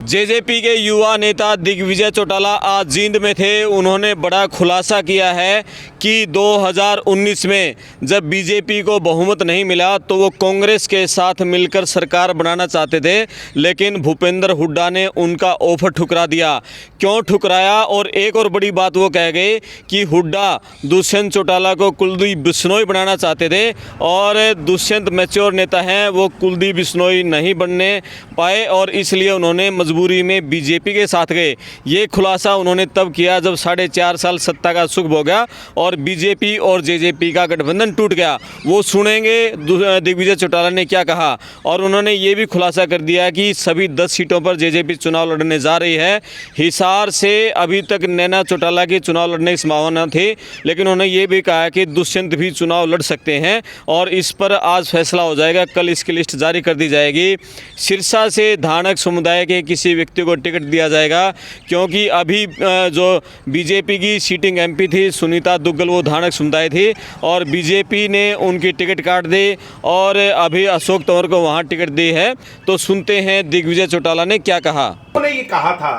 JJP के युवा नेता दिग्विजय चौटाला आज जींद में थे। उन्होंने बड़ा खुलासा किया है कि 2019 में जब बीजेपी को बहुमत नहीं मिला तो वो कांग्रेस के साथ मिलकर सरकार बनाना चाहते थे, लेकिन भूपेंद्र हुड्डा ने उनका ऑफर ठुकरा दिया। क्यों ठुकराया? और एक और बड़ी बात वो कह गए कि हुड्डा दुष्यंत चौटाला को कुलदीप बिश्नोई बनाना चाहते थे और दुष्यंत मैच्योर नेता हैं, वो कुलदीप बिश्नोई नहीं बनने पाए और इसलिए उन्होंने मजबूरी में बीजेपी के साथ गए। ये खुलासा उन्होंने तब किया जब 4.5 साल सत्ता का सुख हो गया और बीजेपी और जेजेपी का गठबंधन टूट गया। वो सुनेंगे दिग्विजय चौटाला ने क्या कहा। और उन्होंने ये भी खुलासा कर दिया कि सभी 10 सीटों पर जेजेपी चुनाव लड़ने जा रही है। हिसार से अभी तक नैना चौटाला की चुनाव लड़ने की संभावना थी, लेकिन उन्होंने ये भी कहा कि दुष्यंत भी चुनाव लड़ सकते हैं और इस पर आज फैसला हो जाएगा। कल इसकी लिस्ट जारी कर दी जाएगी। सिरसा से धानक समुदाय के किसी व्यक्ति को टिकट दिया जाएगा, क्योंकि अभी जो बीजेपी की सीटिंग एमपी थी सुनीता दुग्गल, वो धानक समुदाय थी और बीजेपी ने उनकी टिकट काट दी और अभी अशोक तंवर को वहां टिकट दी है। तो सुनते हैं दिग्विजय चौटाला ने क्या कहा। उन्होंने ये कहा था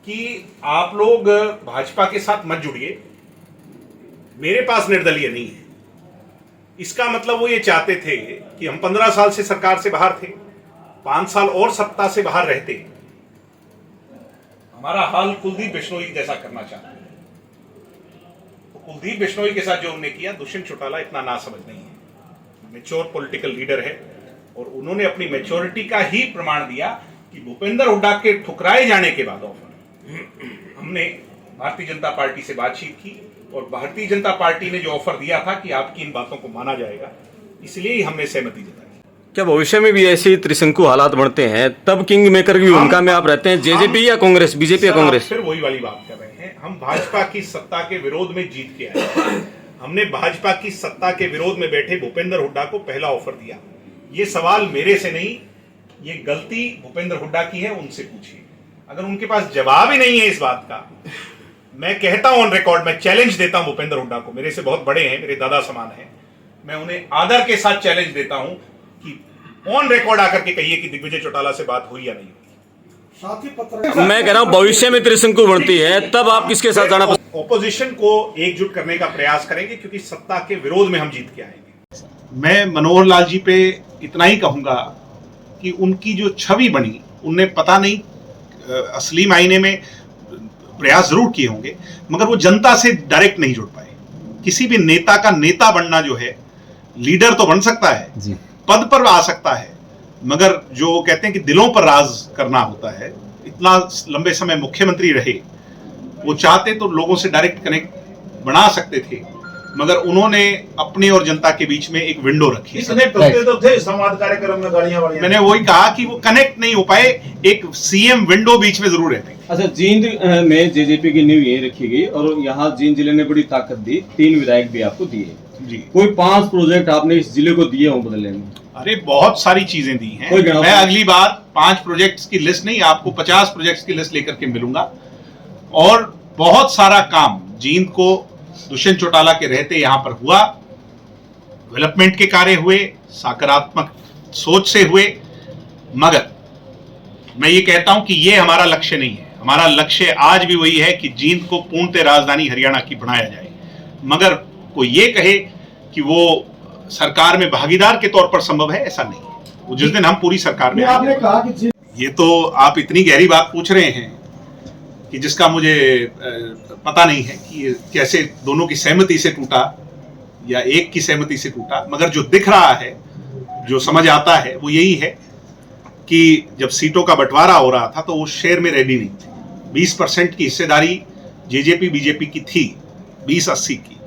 कि आप लोग भाजपा के साथ मत जुड़िए, मेरे पास निर्दलीय नहीं है। इसका मतलब वो ये चाहते थे कि हम 15 साल से सरकार से बाहर थे, 5 साल और सत्ता से बाहर रहते, हमारा हाल कुलदीप बिश्नोई जैसा करना चाहते हैं। तो कुलदीप बिश्नोई के साथ जो उन्होंने किया, दुष्यंत चौटाला इतना नासमझ नहीं है, मैच्योर पॉलिटिकल लीडर है और उन्होंने अपनी मैच्योरिटी का ही प्रमाण दिया कि भूपेंद्र हुड्डा के ठुकराए जाने के बाद ऑफर हमने भारतीय जनता पार्टी से बातचीत की और भारतीय जनता पार्टी ने जो ऑफर दिया था कि आपकी इन बातों को माना जाएगा, इसलिए ही हमने सहमति जताई। क्या भविष्य में भी ऐसे त्रिशंकु हालात बढ़ते हैं तब किंग मेकर की भूमिका में आप रहते हैं? जेजेपी या कांग्रेस, बीजेपी या कांग्रेस? फिर वही वाली बात कर रहे हैं। हम भाजपा की सत्ता के विरोध में जीत के आए। हमने भाजपा की सत्ता के विरोध में बैठे भूपेंद्र हुड्डा को पहला ऑफर दिया। ये सवाल मेरे से नहीं, ये गलती भूपेंद्र हुड्डा की है, उनसे पूछिए। अगर उनके पास जवाब ही नहीं है इस बात का, मैं कहता हूं ऑन रिकॉर्ड, मैं चैलेंज देता हूं भूपेंद्र हुड्डा को, मेरे से बहुत बड़े हैं, मेरे दादा समान हैं, मैं उन्हें आदर के साथ चैलेंज देता हूं कि ऑन रिकॉर्ड आकर के कहिए कि दिग्विजय चौटाला से बात हुई या नहीं हुई। मैं कह रहा हूं भविष्य में त्रिशंकु बढ़ती है तब आप किसके साथ जाना पसंद? ऑपोजिशन को एकजुट करने का प्रयास करेंगे, क्योंकि सत्ता के विरोध में हम जीत के आएंगे। मैं मनोहर लाल जी पे इतना ही कहूंगा कि उनकी जो छवि बनी, उनने पता नहीं असली मायने में प्रयास जरूर किए होंगे, मगर वो जनता से डायरेक्ट नहीं जुड़ पाए। किसी भी नेता का नेता बनना जो है, लीडर तो बन सकता है जी, पद पर आ सकता है, मगर जो कहते हैं कि दिलों पर राज करना होता है। इतना लंबे समय मुख्यमंत्री रहे, वो चाहते तो लोगों से डायरेक्ट कनेक्ट बना सकते थे, मगर उन्होंने अपने और जनता के बीच में एक विंडो रखी। कनेक्ट होते तो थे संवाद कार्यक्रम में, गाड़ियां मैंने वही कहा कि वो कनेक्ट नहीं हो पाए, एक सीएम विंडो बीच में जरूर रहती। अच्छा, जींद में जेजेपी की नींव यही रखी गई और यहाँ जींद जिले ने बड़ी ताकत दी, 3 विधायक भी आपको दिए जी। कोई 5 प्रोजेक्ट आपने इस जिले को दिए हो बदले में? अरे बहुत सारी चीजें दी हैं। मैं अगली बार 5 प्रोजेक्ट्स की लिस्ट नहीं, आपको 50 प्रोजेक्ट्स की लिस्ट लेकर के मिलूंगा। और बहुत सारा काम जींद को दुष्यंत चौटाला के रहते यहां पर हुआ, डेवलपमेंट के कार्य हुए, सकारात्मक सोच से हुए। मगर मैं ये कहता हूं कि ये हमारा लक्ष्य नहीं है। हमारा लक्ष्य आज भी वही है कि जींद को पूर्णतः राजधानी हरियाणा की बनाया जाए। मगर कोई ये कहे कि वो सरकार में भागीदार के तौर पर संभव है, ऐसा नहीं है। वो जिस दिन हम पूरी सरकार में आपने कहा कि ये तो आप इतनी गहरी बात पूछ रहे हैं कि जिसका मुझे पता नहीं है कि ये कैसे दोनों की सहमति से टूटा या एक की सहमति से टूटा। मगर जो दिख रहा है, जो समझ आता है, वो यही है कि जब सीटों का बंटवारा हो रहा था तो वो शेयर में रेडी नहीं थी। 20% की हिस्सेदारी जेजेपी बीजेपी की थी, 20-80 की।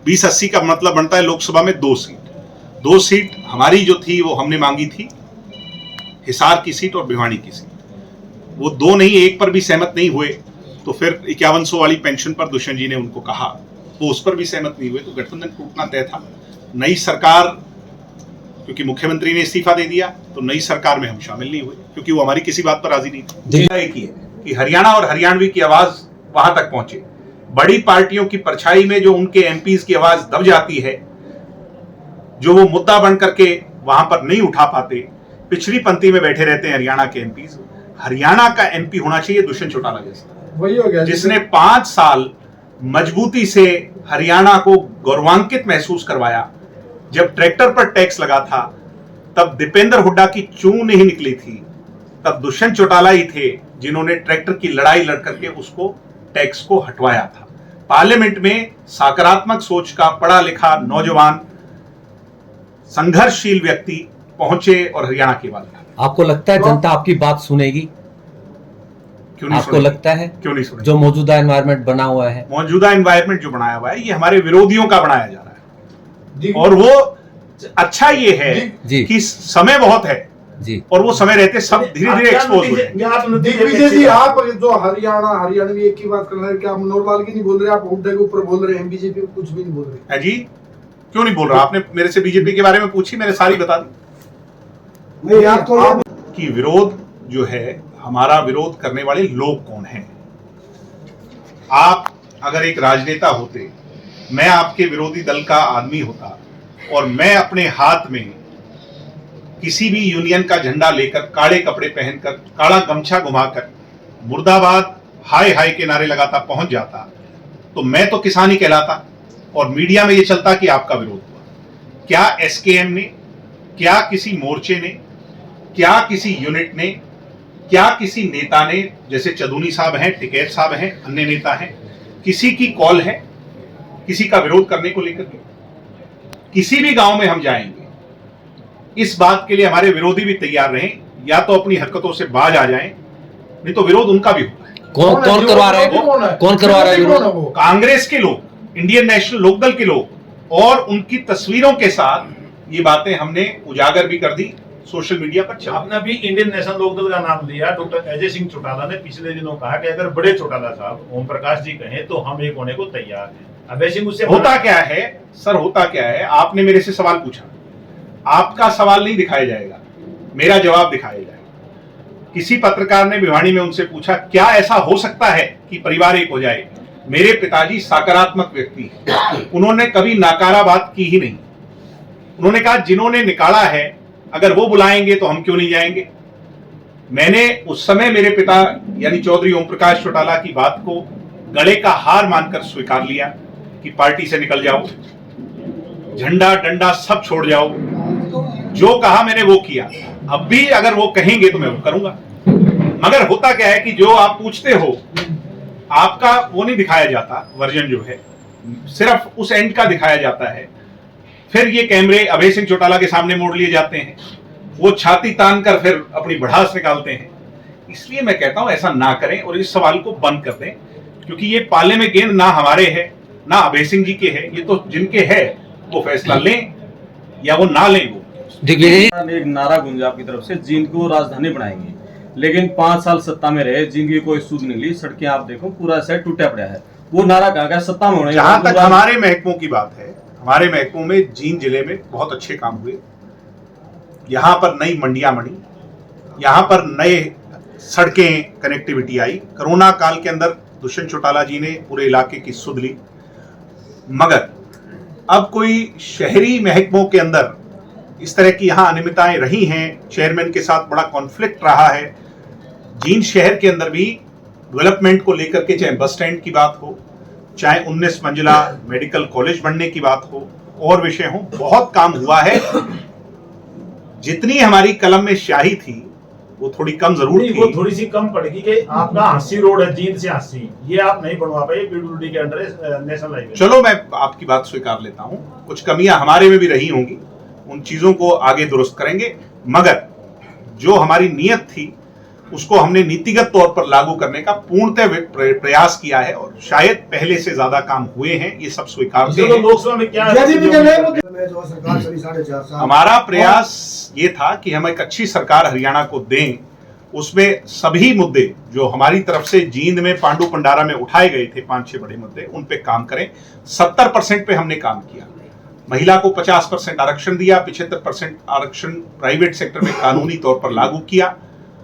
20-80 का मतलब बनता है लोकसभा में 2 सीट। 2 सीट हमारी जो थी वो हमने मांगी थी, हिसार की सीट और भिवानी की सीट। वो 2 नहीं, 1 पर भी सहमत नहीं हुए। तो फिर 5100 वाली पेंशन पर दुष्यंत जी ने उनको कहा, वो उस पर भी सहमत नहीं हुए, तो गठबंधन टूटना तय था। नई सरकार, क्योंकि मुख्यमंत्री ने इस्तीफा दे दिया, तो नई सरकार में हम शामिल नहीं हुए, क्योंकि वो हमारी किसी बात पर राजी नहीं थी। कि हरियाणा और हरियाणवी की आवाज वहां तक पहुंचे। बड़ी पार्टियों की परछाई में जो उनके एमपीज की आवाज दब जाती है, जो वो मुद्दा बन करके वहां पर नहीं उठा पाते, पिछली पंक्ति में बैठे रहते हैं हरियाणा के एमपीज। हरियाणा का एमपी होना चाहिए दुष्यंत चौटाला जैसा, वही हो गया जिसने 5 साल मजबूती से हरियाणा को गौरवान्वित महसूस करवाया। जब ट्रैक्टर पर टैक्स लगा था तब दीपेंद्र हुड्डा की चूं नहीं निकली थी, तब दुष्यंत चौटाला ही थे जिन्होंने ट्रैक्टर की लड़ाई लड़ करके उसको टैक्स को हटवाया था। पार्लियामेंट में सकारात्मक सोच का पढ़ा लिखा नौजवान संघर्षशील व्यक्ति पहुंचे और हरियाणा के बाद आपको लगता है जनता आपकी बात सुनेगी? क्यों नहीं आपको सुनेगी? लगता है क्यों नहीं सुनेगी? जो मौजूदा एनवायरनमेंट बना हुआ है, मौजूदा एनवायरनमेंट जो बनाया हुआ है ये हमारे विरोधियों का बनाया जा रहा है, और वो अच्छा ये है जी कि समय बहुत है जी, और वो समय रहते सब धीरे धीरे एक्सपोज हो जाएंगे। दिग्विजय जी, आप जो हरियाणवी एक की बात कर रहे हैं, क्या आप नॉर्मल की नहीं बोल रहे, आप हुड्डा के ऊपर बोल रहे हैं, बीजेपी कुछ भी नहीं बोल रहे है जी? क्यों नहीं बोल रहा? आपने मेरे से बीजेपी के बारे में पूछी, मैंने सारी बता दी कि विरोध जो है, हमारा विरोध करने वाले लोग कौन हैं। आप अगर एक राजनेता होते, मैं आपके विरोधी दल का आदमी होता और मैं अपने हाथ में किसी भी यूनियन का झंडा लेकर, काले कपड़े पहनकर, काला गमछा घुमाकर मुर्दाबाद हाय हाय के नारे लगाता पहुंच जाता, तो मैं तो किसान ही कहलाता और मीडिया में ये चलता कि आपका विरोध हुआ। क्या एसकेएम ने, क्या किसी मोर्चे ने, क्या किसी यूनिट ने, क्या किसी नेता ने, जैसे चदूनी साहब हैं, टिकैत साहब हैं, अन्य नेता हैं, किसी की कॉल है किसी का विरोध करने को लेकर के? किसी भी गांव में हम जाएंगे, इस बात के लिए हमारे विरोधी भी तैयार रहें, या तो अपनी हरकतों से बाज आ जाएं, नहीं तो विरोध उनका भी होगा। कौन करवा रहा है? कौन करवा रहा है? कांग्रेस के लोग, इंडियन नेशनल लोकदल के लोग, और उनकी तस्वीरों के साथ ये बातें हमने उजागर भी कर दी, सोशल मीडिया पर चला। आपने भी इंडियन नेशनल लोकदल का नाम लिया। डॉक्टर अजय सिंह चौटाला ने पिछले दिनों कहा कि अगर बड़े चौटाला साहब ओम प्रकाश जी कहें तो हम एक होने को तैयार हैं। अभय सिंह उससे होता क्या है सर, होता क्या है? आपने मेरे से सवाल पूछा, आपका सवाल नहीं दिखाया जाएगा, मेरा जवाब दिखाया जाएगा। किसी पत्रकार ने भिवानी में उनसे पूछा, क्या ऐसा हो सकता है कि परिवार एक हो जाए? मेरे पिताजी सकारात्मक व्यक्ति हैं, उन्होंने कभी नकारा बात की ही नहीं। उन्होंने कहा जिन्होंने निकाला है अगर वो बुलाएंगे तो हम क्यों नहीं जाएंगे। मैंने उस समय मेरे पिता यानी चौधरी ओम प्रकाश चौटाला की बात को गले का हार मानकर स्वीकार लिया कि पार्टी से निकल जाओ, झंडा डंडा सब छोड़ जाओ, जो कहा मैंने वो किया। अब भी अगर वो कहेंगे तो मैं वो करूंगा। मगर होता क्या है कि जो आप पूछते हो आपका वो नहीं दिखाया जाता, वर्जन जो है सिर्फ उस एंड का दिखाया जाता है। फिर ये कैमरे अभय सिंह चौटाला के सामने मोड़ लिए जाते हैं, वो छाती तान कर फिर अपनी भड़ास निकालते हैं। इसलिए मैं कहता हूं ऐसा ना करें और इस सवाल को बंद कर दें, क्योंकि ये पाले में गेंद ना हमारे है ना अभय सिंह जी के है, ये तो जिनके है वो फैसला लें या वो ना लें। वो ने एक नारा गूंजा आपकी तरफ से, जींद को राजधानी बनाएंगे, लेकिन 5 साल सत्ता में रहे, जींद की कोई सूद नहीं ली, सड़कें आप देखो पूरा शहर टूटा पड़ा है। वो नारा कहाँ गया? सत्ता में होने। जहां तक हमारे महकमों की बात है, हमारे महकमों में जींद जिले में बहुत अच्छे काम हुए। यहाँ पर नई मंडियां बनी, यहाँ पर नए सड़कें कनेक्टिविटी आई। कोरोना काल के अंदर दुष्यंत चौटाला जी ने पूरे इलाके की सुध ली। मगर अब कोई शहरी महकमों के अंदर इस तरह की यहाँ अनियमितताएं रही हैं, चेयरमैन के साथ बड़ा कॉन्फ्लिक्ट रहा है। जींद शहर के अंदर भी डेवलपमेंट को लेकर के, चाहे बस स्टैंड की बात हो, चाहे 19 मंजिला मेडिकल कॉलेज बनने की बात हो, और विषय हो, बहुत काम हुआ है। जितनी हमारी कलम में स्याही थी वो थोड़ी कम जरूर थी। वो थोड़ी सी कम पड़ेगी कि आपका हांसी रोड है, जींद से हांसी, ये आप नहीं बनवा पाए पीडब्ल्यूडी के अंडर नेशनल हाईवे। चलो मैं आपकी बात स्वीकार लेता हूं, कुछ कमियां हमारे में भी रही होंगी, उन चीजों को आगे दुरुस्त करेंगे। मगर जो हमारी नीयत थी उसको हमने नीतिगत तौर पर लागू करने का पूर्णतः प्रयास किया है, और शायद पहले से ज्यादा काम हुए हैं, ये सब स्वीकारते हैं। लोकसभा में क्या हमारा प्रयास ये था कि हम एक अच्छी सरकार हरियाणा को दें, उसमें सभी मुद्दे जो हमारी तरफ से जींद में पांडु पंडारा में उठाए गए थे, 5-6 बड़े मुद्दे, उन पे काम करें। 70% पे हमने काम किया। महिला को 50% आरक्षण दिया, 75% आरक्षण प्राइवेट सेक्टर में कानूनी तौर पर लागू किया,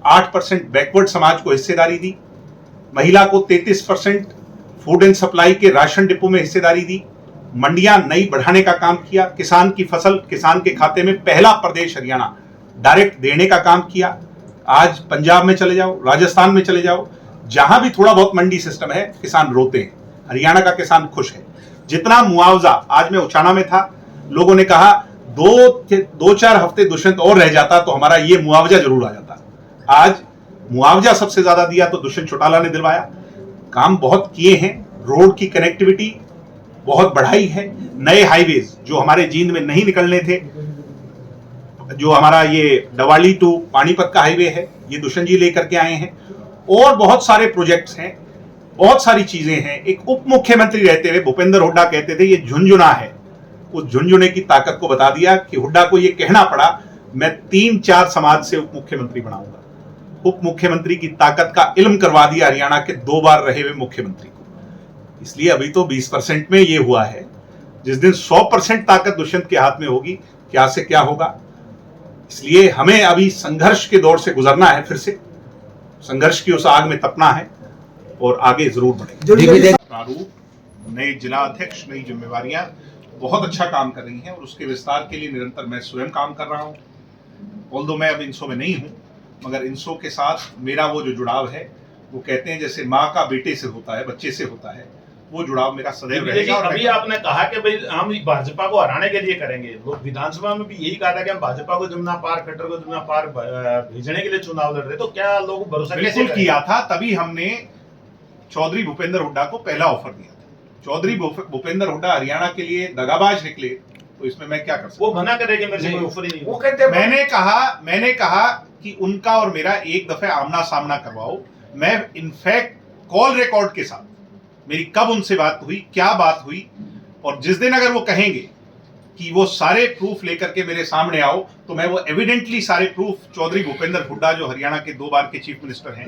8% बैकवर्ड समाज को हिस्सेदारी दी, महिला को 33% फूड एंड सप्लाई के राशन डिपो में हिस्सेदारी दी, मंडियां नई बढ़ाने का काम किया, किसान की फसल किसान के खाते में पहला प्रदेश हरियाणा डायरेक्ट देने का काम किया, आज पंजाब में चले जाओ, राजस्थान में चले जाओ, जहां भी थोड़ा बहुत मंडी सिस्टम है, किसान रोते हैं। हरियाणा का किसान खुश है। जितना मुआवजा, आज मैं उचाना में था, लोगों ने कहा 2-4 हफ्ते दुष्यंत और रह जाता तो हमारा ये मुआवजा जरूर आ जाता। आज मुआवजा सबसे ज्यादा दिया तो दुष्यंत चौटाला ने दिलवाया। काम बहुत किए हैं, रोड की कनेक्टिविटी बहुत बढ़ाई है, नए हाईवेज जो हमारे जींद में नहीं निकलने थे, जो हमारा ये डवाली टू पानीपत का हाईवे है, ये दुष्यंत जी लेकर के आए हैं। और बहुत सारे प्रोजेक्ट्स हैं, बहुत सारी चीजें हैं। एक उप मुख्यमंत्री रहते हुए भूपेंद्र हुड्डा कहते थे ये झुंझुना है, उस झुंझुने की ताकत को बता दिया कि हुड्डा को ये कहना पड़ा मैं 3-4 समाज से उप मुख्यमंत्री बनाऊंगा। उप मुख्यमंत्री की ताकत का इल्म करवा दिया हरियाणा के 2 बार रहे हुए मुख्यमंत्री को। इसलिए अभी तो 20% में ये हुआ है। जिस दिन 100% ताकत दुष्यंत के हाथ में होगी, क्या से क्या होगा। इसलिए हमें अभी संघर्ष के दौर से गुजरना है, फिर से संघर्ष की उस आग में तपना है और आगे जरूर बढ़ेंगे। प्रारूप, नए जिला अध्यक्ष, नई जिम्मेवारियां बहुत अच्छा काम कर रही हैं और उसके विस्तार के लिए निरंतर मैं स्वयं काम कर रहा हूं। ऑल्दो मैं अब इंसो में नहीं हूं, मगर इंसो के साथ मेरा वो जो जुड़ाव है, वो कहते हैं जैसे माँ का बेटे से होता है, बच्चे से होता है, वो जुड़ाव मेरा सदैव रहेगा। और अभी आपने कहा कि भाई हम भाजपा को हराने के लिए करेंगे। लोग विधानसभा में भी यही कहा था कि हम भाजपा को जमुना पार, खट्टर को जमुना पार भेजने के लिए चुनाव लड़ रहे। तो क्या लोग भरोसा बिल्कुल किया था, तभी हमने चौधरी भूपेंद्र हुड्डा को पहला ऑफर दिया था। चौधरी भूपेंद्र हुड्डा हरियाणा के लिए दगाबाज निकले, तो इसमें मैं क्या कर सकता हूं? वो मना करेंगे, मेरे से कोई ऑफर ही नहीं। वो कहते मैंने कहा कि उनका और मेरा एक दफे आमना सामना करवाओ। मैं इनफैक्ट कॉल रिकॉर्ड के साथ मेरी कब उनसे बात हुई, क्या बात हुई, और जिस दिन अगर वो कहेंगे कि वो सारे प्रूफ लेकर के मेरे सामने आओ, तो मैं वो एविडेंटली सारे प्रूफ चौधरी भूपेंद्र हुड्डा जो हरियाणा के 2 बार के चीफ मिनिस्टर हैं,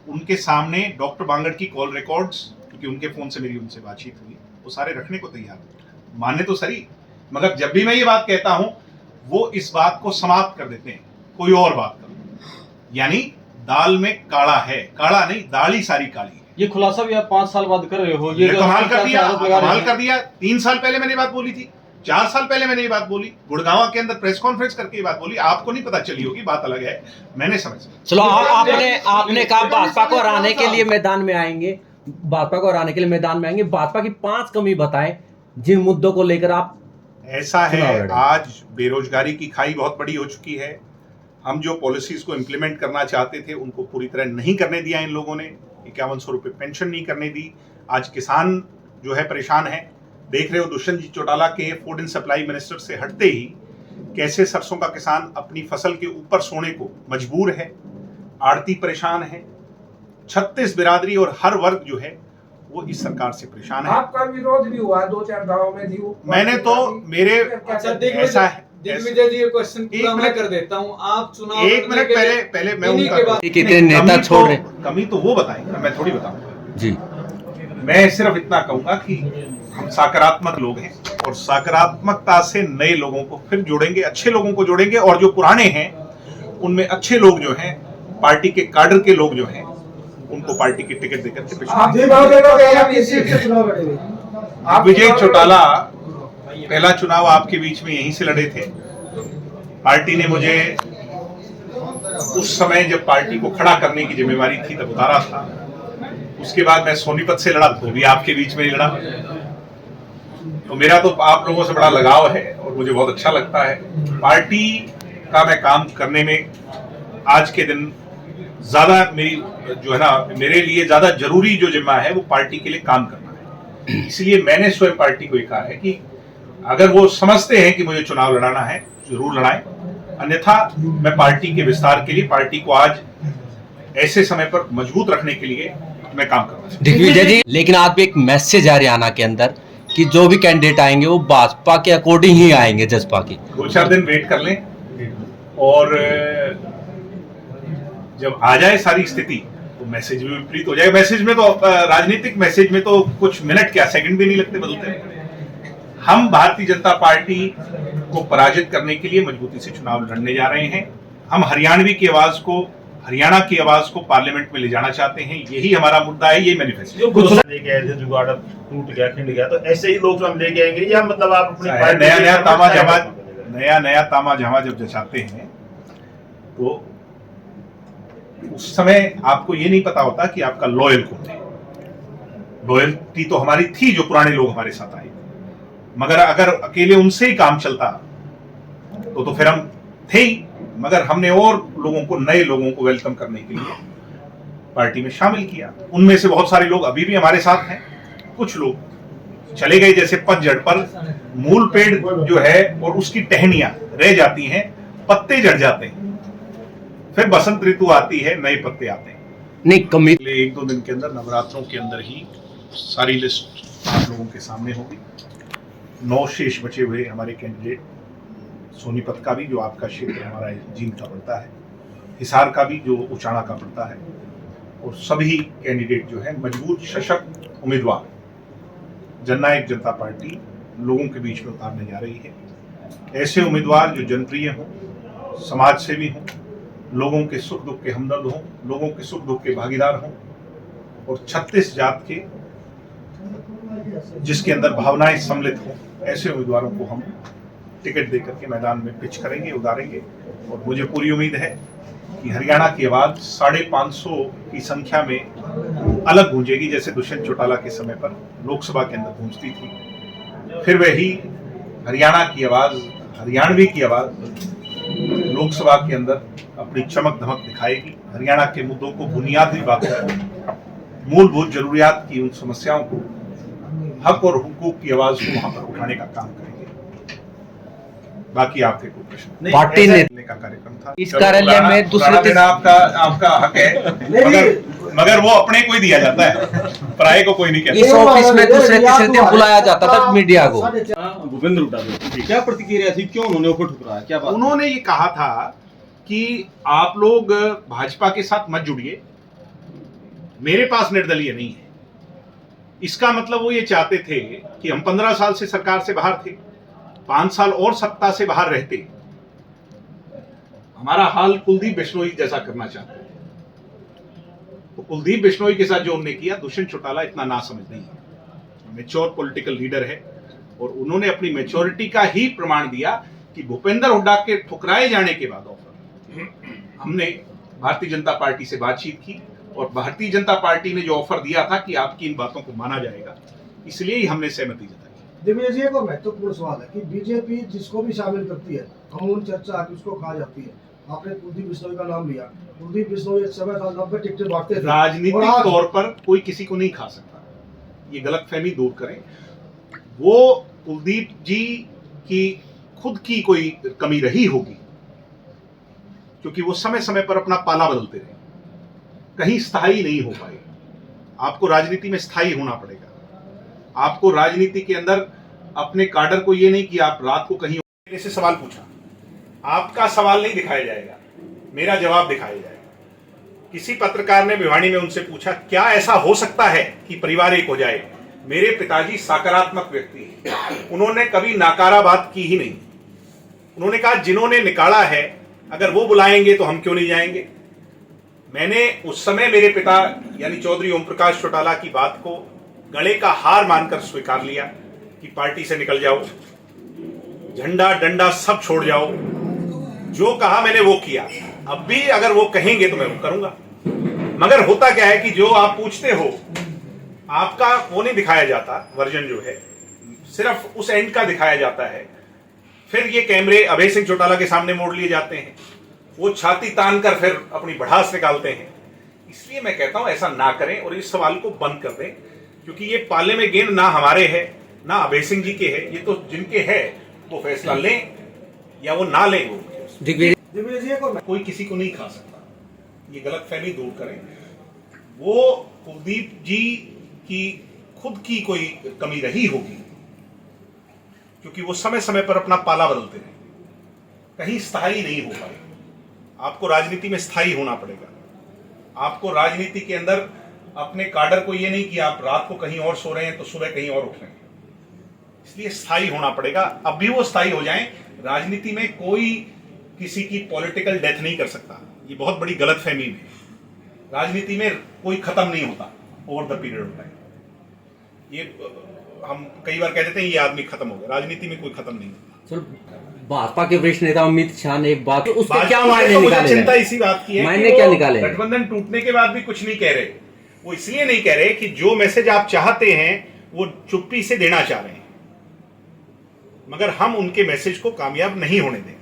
उनके सामने डॉक्टर बांगड़ की कॉल रिकॉर्ड्स, क्योंकि उनके फोन से मेरी उनसे बातचीत हुई, वो सारे रखने को तैयार हूं। माने तो सही, मगर जब भी मैं ये बात कहता हूं, वो इस बात को समाप्त कर देते हैं, कोई और बात कर। यानी दाल में काला है, काला नहीं, दाल ही सारी काली है। ये खुलासा भी आप 5 साल बाद कर रहे हो। ये कमाल कर दिया, कमाल कर दिया। 3 साल पहले मैंने बात बोली थी, 4 साल पहले मैंने ये बात बोली, गुड़गांव के अंदर प्रेस कॉन्फ्रेंस करके ये बात बोली। आपको नहीं पता चली होगी, बात अलग है, मैंने समझ। चलो आपने कहा भाजपा को हराने के लिए मैदान में आएंगे, भाजपा को हराने के लिए मैदान में आएंगे। भाजपा की 5 कमी बताएं जिन मुद्दों को लेकर आप। ऐसा है, आज बेरोजगारी की खाई बहुत बड़ी हो चुकी है। हम जो पॉलिसीज को इम्प्लीमेंट करना चाहते थे, उनको पूरी तरह नहीं करने दिया इन लोगों ने। 5100 रुपये पेंशन नहीं करने दी। आज किसान जो है परेशान है। देख रहे हो दुष्यंत जी चौटाला के फूड एंड सप्लाई मिनिस्टर से हटते ही कैसे सरसों का किसान अपनी फसल के ऊपर सोने को मजबूर है। आड़ती परेशान है। 36 बिरादरी और हर वर्ग जो है वो इस सरकार से परेशान है। आपका विरोध भी हुआ 2-4 गाँव में थी। मैंने तो मेरे ऐसा है, दिग्विजय जी, ये क्वेश्चन पूरा मैं कर देता हूँ। आप चुनाव एक मिनट पहले मैं उनका कितने नेता छोड़ रहे, कमी तो वो बताएंगे, मैं थोड़ी बताऊंगा जी। मैं सिर्फ इतना कहूंगा कि हम सकारात्मक लोग हैं और सकारात्मकता से नए लोगों को फिर जोड़ेंगे, अच्छे लोगों को जोड़ेंगे, और जो पुराने हैं उनमें अच्छे लोग जो हैं, पार्टी के काडर के लोग जो हैं, उनको पार्टी की टिकट देकर के विजय चौटाला पहला चुनाव आपके बीच में यहीं से लड़े थे। पार्टी ने मुझे उस समय जब पार्टी को खड़ा करने की जिम्मेवारी थी तब उतारा था। उसके बाद मैं सोनीपत से लड़ा तो भी आपके बीच में ही लड़ा। तो मेरा तो आप लोगों से बड़ा लगाव है और मुझे बहुत अच्छा लगता है। पार्टी का मैं काम करने में आज के दिन ज्यादा मेरी जो है ना, मेरे लिए ज्यादा जरूरी जो जिम्मा है वो पार्टी के लिए काम करना है। इसलिए मैंने स्वयं पार्टी को कहा है कि अगर वो समझते हैं कि मुझे चुनाव लड़ाना है, जरूर लड़ाएं, अन्यथा मैं पार्टी के विस्तार के लिए, पार्टी को आज ऐसे समय पर मजबूत रखने के लिए मैं काम कर रहा हूं। दिग्विजय जी, लेकिन आप एक मैसेज आ हरियाणा के अंदर कि जो भी कैंडिडेट आएंगे वो भाजपा के अकॉर्डिंग ही आएंगे, जसपा की। 2-4 दिन वेट कर लें और जब आ जाए सारी स्थिति तो मैसेज भी विपरीत हो जाएगा। मैसेज में तो राजनीतिक मैसेज में तो कुछ मिनट क्या, सेकंड भी नहीं लगते बदलते। हम भारतीय जनता पार्टी को पराजित करने के लिए मजबूती से चुनाव लड़ने जा रहे हैं। हम हरियाणवी की आवाज को, हरियाणा की आवाज को पार्लियामेंट में ले जाना चाहते हैं। यही हमारा मुद्दा है, ये मैनिफेस्टो। कुछ लेके आए थे, जुगाड़ टूट गया, खिंड गया, तो ऐसे ही लोग हम लेके आएंगे, या मतलब आप अपनी नया तामा झामा जब जचाते हैं तो उस समय आपको ये नहीं पता होता कि आपका लॉयल कौन है। लॉयल्टी तो हमारी थी, जो पुराने लोग हमारे साथ आए, मगर अगर अकेले उनसे ही काम चलता तो फिर हम थे ही, मगर हमने और लोगों को, नए लोगों को वेलकम करने के लिए पार्टी में शामिल किया। उनमें से बहुत सारे लोग अभी भी हमारे साथ हैं, कुछ लोग चले गए, जैसे पतझड़ पर मूल पेड़ जो है और उसकी टहनियां रह जाती हैं, पत्ते झड़ जाते हैं, फिर बसंत ऋतु आती है, नए पत्ते आते हैं। नहीं कमी अगले 1-2 दिन के अंदर, नवरात्रों के अंदर ही सारी लिस्ट आप लोगों के सामने होगी। 9 शेष बचे हुए हमारे कैंडिडेट, सोनीपत का भी जो आपका क्षेत्र हमारा जींद का पड़ता है, हिसार का भी जो उचाणा का पड़ता है, और सभी कैंडिडेट जो है मजबूत सशक्त उम्मीदवार जननायक जनता पार्टी लोगों के बीच में उतारने जा रही है। ऐसे उम्मीदवार जो जनप्रिय हों, समाज सेवी हों, लोगों के सुख दुख के हमदर्द हों, लोगों के सुख दुख के भागीदार हों, और 36 जात के जिसके अंदर भावनाएं सम्मिलित हों, ऐसे उम्मीदवारों को हम टिकट देकर के मैदान में पिच करेंगे, उतारेंगे। और मुझे पूरी उम्मीद है कि हरियाणा की आवाज 550 की संख्या में अलग गूंजेगी, जैसे दुष्यंत चौटाला के समय पर लोकसभा के अंदर गूंजती थी। फिर वही हरियाणा की आवाज, हरियाणवी की आवाज लोकसभा के अंदर अपनी चमक धमक दिखाएगी। हरियाणा के मुद्दों को, बुनियादी बातों को, मूलभूत जरूरियात की उन समस्याओं को, हक और हुकूक की आवाज को वहां पर उठाने का काम करेंगे। बाकी आपके कोई प्रश्न पार्टी ने का कार्यक्रम था इस कार्यालय में दूसरे आपका हक है, मगर वो अपने को ही दिया जाता है, पराये को कोई नहीं कहता। इस ऑफिस में दूसरे तीसरे दिन बुलाया जाता था मीडिया को। भूपेंद्र हुड्डा जी, क्या प्रतिक्रिया थी, क्यों उन्होंने ऊपर ठुकराया, क्या बात? उन्होंने ये कहा था कि आप लोग भाजपा के साथ मत जुड़िए, मेरे पास निर्दलीय नहीं है। इसका मतलब वो ये चाहते थे कि हम 15 साल से सरकार से बाहर थे, 5 साल और सत्ता से बाहर रहते, हमारा हाल कुलदीप बिश्नोई जैसा करना चाहते थे। तो कुलदीप बिश्नोई के साथ जो उन्होंने किया, दुष्यंत चौटाला इतना नासमझ नहीं है, मैच्योर पॉलिटिकल लीडर है, और उन्होंने अपनी मैच्योरिटी का ही प्रमाण दिया कि भूपेंद्र हुड्डा के ठुकराए जाने के बाद हमने भारतीय जनता पार्टी से बातचीत की, और भारतीय जनता पार्टी ने जो ऑफर दिया था कि आपकी इन बातों को माना जाएगा, इसलिए ही हमने सहमति जताई। दिव्य जी, एक और महत्वपूर्ण सवाल है कि बीजेपी जिसको भी शामिल करती है, अमूल चर्चा आके उसको कहा जाती है। आपने कुलदीप बिश्नोई का नाम लिया, कुलदीप बिश्नोई एक समय था 90 टिकटें बांटते थे। राजनीतिक तौर पर कोई किसी को नहीं खा सकता, ये गलतफहमी दूर करें। वो कुलदीप जी की खुद की कोई कमी रही होगी, क्योंकि वो समय समय पर अपना पाला बदलते रहे, कहीं स्थायी नहीं हो पाए। आपको राजनीति में स्थायी होना पड़ेगा। आपको राजनीति के अंदर अपने काडर को ये नहीं कि आप रात को कहीं से सवाल पूछा, आपका सवाल नहीं दिखाया जाएगा, मेरा जवाब दिखाया जाएगा। किसी पत्रकार ने भिवानी में उनसे पूछा, क्या ऐसा हो सकता है कि परिवार एक हो जाए? मेरे पिताजी सकारात्मक व्यक्ति हैं, उन्होंने कभी नकारा बात की ही नहीं। उन्होंने कहा जिन्होंने निकाला है, अगर वो बुलाएंगे तो हम क्यों नहीं जाएंगे। मैंने उस समय मेरे पिता यानी चौधरी ओम प्रकाश चौटाला की बात को गले का हार मानकर स्वीकार लिया कि पार्टी से निकल जाओ, झंडा डंडा सब छोड़ जाओ। जो कहा मैंने वो किया, अब भी अगर वो कहेंगे तो मैं वो करूंगा। मगर होता क्या है कि जो आप पूछते हो, आपका वो नहीं दिखाया जाता, वर्जन जो है सिर्फ उस एंड का दिखाया जाता है। फिर ये कैमरे अभय सिंह चौटाला के सामने मोड़ लिए जाते हैं, वो छाती तान कर फिर अपनी भड़ास निकालते हैं। इसलिए मैं कहता हूं ऐसा ना करें और इस सवाल को बंद कर दें, क्योंकि ये पाले में गेंद ना हमारे है ना अभय सिंह जी के है, ये तो जिनके है वो फैसला लें या वो ना लें। दिव्य जी, एक और कोई किसी को नहीं खा सकता, ये गलतफहमी दूर करें। वो कुलदीप जी की खुद की कोई कमी रही होगी, क्योंकि वो समय समय पर अपना पाला बदलते रहे, कहीं स्थायी नहीं हो पाए। आपको राजनीति में स्थायी होना पड़ेगा। आपको राजनीति के अंदर अपने काडर को ये नहीं कि आप रात को कहीं और सो रहे हैं तो सुबह कहीं और उठ रहे हैं, इसलिए स्थायी होना पड़ेगा। अब भी वो स्थायी हो जाएं। राजनीति में कोई किसी की पॉलिटिकल डेथ नहीं कर सकता, ये बहुत बड़ी गलतफहमी है। राजनीति में कोई खत्म नहीं होता over the period of time. ये हम कई बार कह देते हैं ये आदमी खत्म हो गया, राजनीति में कोई खत्म नहीं होता। भाजपा के वरिष्ठ नेता अमित शाह ने एक बात, उसके भाजपा क्या वाले मायने तो मुझे निकाले चिंता हैं? इसी बात की है मायने कि क्या वो निकाले हैं? गठबंधन टूटने के बाद भी कुछ नहीं कह रहे। वो इसलिए नहीं कह रहे कि जो मैसेज आप चाहते हैं वो चुप्पी से देना चाह रहे हैं, मगर हम उनके मैसेज को कामयाब नहीं होने देंगे।